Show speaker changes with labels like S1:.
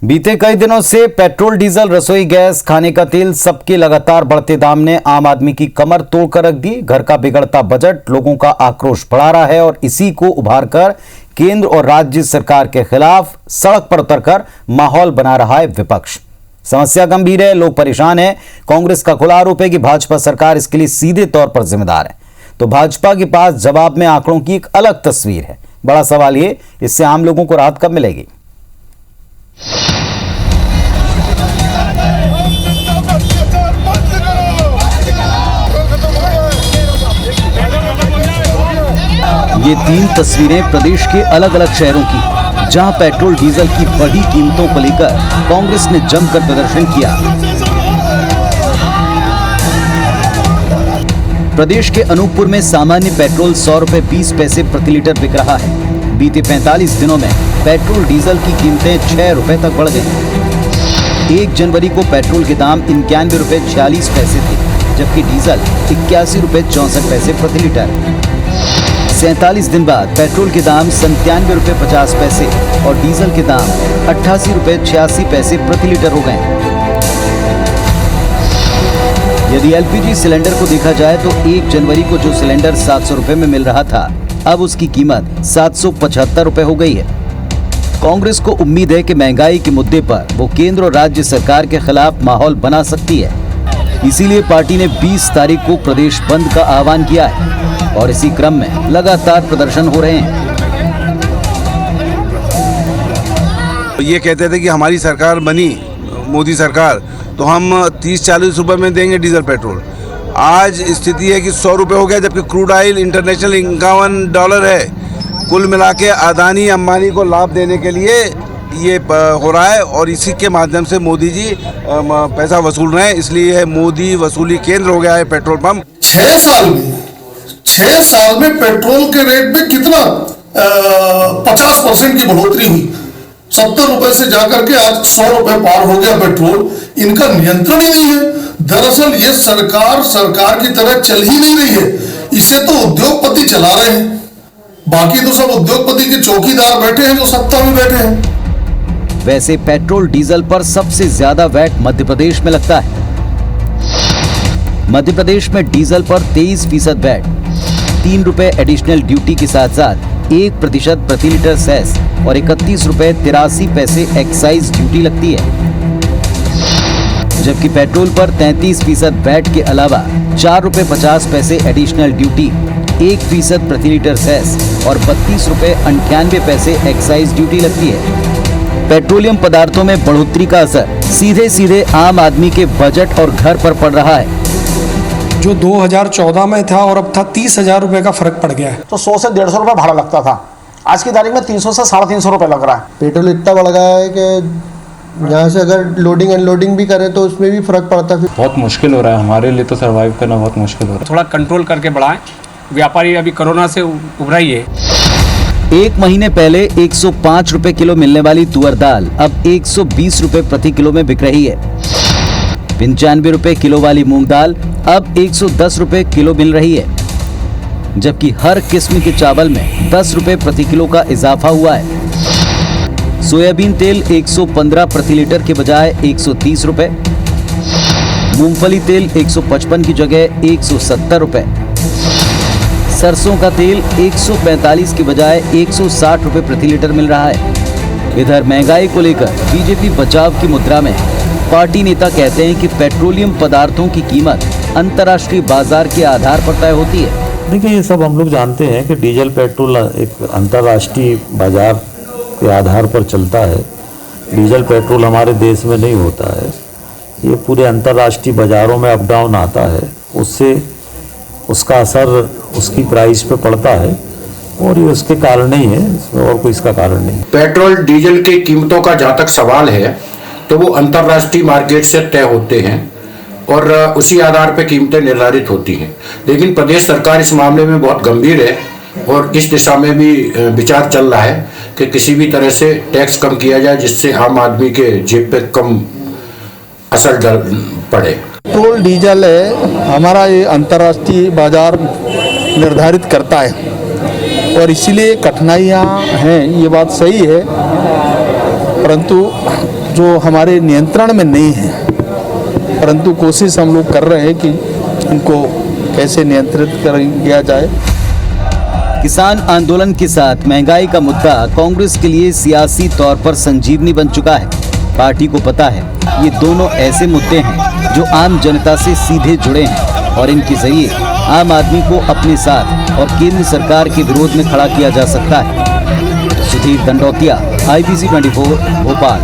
S1: बीते कई दिनों से पेट्रोल, डीजल, रसोई गैस, खाने का तेल सबके लगातार बढ़ते दाम ने आम आदमी की कमर तोड़कर रख दी। घर का बिगड़ता बजट लोगों का आक्रोश बढ़ा रहा है और इसी को उभारकर केंद्र और राज्य सरकार के खिलाफ सड़क पर उतरकर माहौल बना रहा है विपक्ष। समस्या गंभीर है, लोग परेशान हैं। कांग्रेस का खुला आरोप है कि भाजपा सरकार इसके लिए सीधे तौर पर जिम्मेदार है, तो भाजपा के पास जवाब में आंकड़ों की एक अलग तस्वीर है। बड़ा सवाल ये, इससे आम लोगों को राहत कब मिलेगी? ये तीन तस्वीरें प्रदेश के अलग अलग शहरों की, जहां पेट्रोल डीजल की बढ़ी कीमतों को लेकर कांग्रेस ने जमकर प्रदर्शन किया। प्रदेश के अनूपपुर में सामान्य पेट्रोल 100 रुपए 20 पैसे प्रति लीटर बिक रहा है। बीते 45 दिनों में पेट्रोल डीजल की कीमतें 6 रुपए तक बढ़ गई। 1 जनवरी को पेट्रोल के दाम 91 रुपए 46 पैसे थे, जबकि डीजल 81 रुपए 64 पैसे प्रति लीटर। 47 दिन बाद पेट्रोल के दाम 97 रुपए 50 पैसे और डीजल के दाम 88 रुपए 86 पैसे प्रति लीटर हो गए। यदि एलपीजी सिलेंडर को देखा जाए तो 1 जनवरी को जो सिलेंडर 700 रुपए में मिल रहा था, अब उसकी कीमत 775 रुपए हो गई है। कांग्रेस को उम्मीद है कि महंगाई के मुद्दे पर वो केंद्र और राज्य सरकार के खिलाफ माहौल बना सकती है। इसीलिए पार्टी ने 20 तारीख को प्रदेश बंद का आह्वान किया है और इसी क्रम में लगातार प्रदर्शन हो रहे हैं।
S2: ये कहते थे कि हमारी सरकार बनी, मोदी सरकार, तो हम 30-40 रुपए में देंगे डीजल पेट्रोल। आज स्थिति है कि 100 रुपए हो गया, जबकि क्रूड ऑयल इंटरनेशनल $51 है। कुल मिला के अदानी अंबानी को लाभ देने के लिए ये हो रहा है और इसी के माध्यम से मोदी जी पैसा वसूल रहे हैं। इसलिए मोदी वसूली केंद्र हो गया है पेट्रोल पंप।
S3: 6 साल में पेट्रोल के रेट में कितना 50% की बढ़ोतरी हुई। 70 रुपए से जाकर के आज 100 रुपए पार हो गया पेट्रोल। इनका नियंत्रण ही नहीं है। दरअसल ये सरकार की तरह चल ही नहीं रही है। इसे तो उद्योगपति चला रहे हैं, बाकी तो सब उद्योगपति के चौकीदार बैठे हैं जो सत्ता में बैठे हैं।
S1: वैसे पेट्रोल डीजल पर सबसे ज्यादा वैट मध्य प्रदेश में लगता है। मध्य प्रदेश में डीजल पर 23% वैट, 3 रुपए एडिशनल ड्यूटी के साथ साथ 1% प्रति लीटर सेस और 31 रुपए 83 पैसे एक्साइज ड्यूटी लगती है। जबकि पेट्रोल पर 33% वैट के अलावा 4 रुपए 50 पैसे एडिशनल ड्यूटी, 1% प्रति लीटर सेस और 32 रुपए 98 पैसे एक्साइज ड्यूटी लगती है। पेट्रोलियम पदार्थों में बढ़ोतरी का असर सीधे आम आदमी के बजट और घर पर पड़ रहा है।
S4: जो 2014 में था और अब था 30,000 रुपए का फर्क पड़ गया है।
S5: तो 100 से 150 रुपए भाड़ा लगता था, आज की तारीख में 300 से 350 रुपए लग रहा है।
S6: पेट्रोल इतना बढ़ गया है कि यहाँ से अगर लोडिंग अनलोडिंग भी करें तो उसमें भी फर्क पड़ता है।
S7: बहुत मुश्किल हो रहा है हमारे लिए, तो सर्वाइव करना बहुत मुश्किल हो रहा है।
S8: थोड़ा कंट्रोल करके बढ़ाएं। व्यापारी अभी कोरोना से उभरा ही है।
S1: 1 महीने पहले 105 रुपए किलो मिलने वाली तुअर दाल अब 120 रुपए प्रति किलो में बिक रही है। 95 रुपए किलो वाली मूंग दाल अब 110 रुपए किलो मिल रही है, जबकि हर किस्म के चावल में 10 रुपए प्रति किलो का इजाफा हुआ है। सोयाबीन तेल 115 प्रति लीटर के बजाय 130 रुपए, मूंगफली तेल 155 की जगह 170 रुपए, सरसों का तेल 145 की बजाय 160 रुपए प्रति लीटर मिल रहा है। इधर महंगाई को लेकर बीजेपी बचाव की मुद्रा में। पार्टी नेता कहते हैं कि पेट्रोलियम पदार्थों की कीमत अंतर्राष्ट्रीय बाजार के आधार पर तय होती है।
S9: देखिए, ये सब हम लोग जानते हैं कि डीजल पेट्रोल एक अंतर्राष्ट्रीय बाजार के आधार पर चलता है। डीजल पेट्रोल हमारे देश में नहीं होता है, ये पूरे अंतर्राष्ट्रीय बाजारों में अप डाउन आता है, उससे उसका असर उसकी प्राइस पे पड़ता है और ये उसके कारण ही है, इसमें और कोई इसका कारण नहीं।
S10: पेट्रोल डीजल की कीमतों का जहाँ तक सवाल है तो वो अंतर्राष्ट्रीय मार्केट से तय होते हैं और उसी आधार पर कीमतें निर्धारित होती हैं। लेकिन प्रदेश सरकार इस मामले में बहुत गंभीर है और इस दिशा में भी विचार चल रहा है कि किसी भी तरह से टैक्स कम किया जाए, जिससे आम आदमी के जेब पे कम असर पड़े।
S11: पेट्रोल डीजल है हमारा, ये अंतर्राष्ट्रीय बाजार निर्धारित करता है और इसीलिए कठिनाइयाँ हैं, ये बात सही है। परंतु जो हमारे नियंत्रण में नहीं है, परंतु कोशिश हम लोग कर रहे हैं कि इनको कैसे नियंत्रित किया जाए।
S1: किसान आंदोलन के साथ महंगाई का मुद्दा कांग्रेस के लिए सियासी तौर पर संजीवनी बन चुका है। पार्टी को पता है ये दोनों ऐसे मुद्दे हैं जो आम जनता से सीधे जुड़े हैं और इनके जरिए आम आदमी को अपने साथ और केंद्र सरकार के विरोध में खड़ा किया जा सकता है। सुधीर दंडौतिया, IBC 24 भोपाल।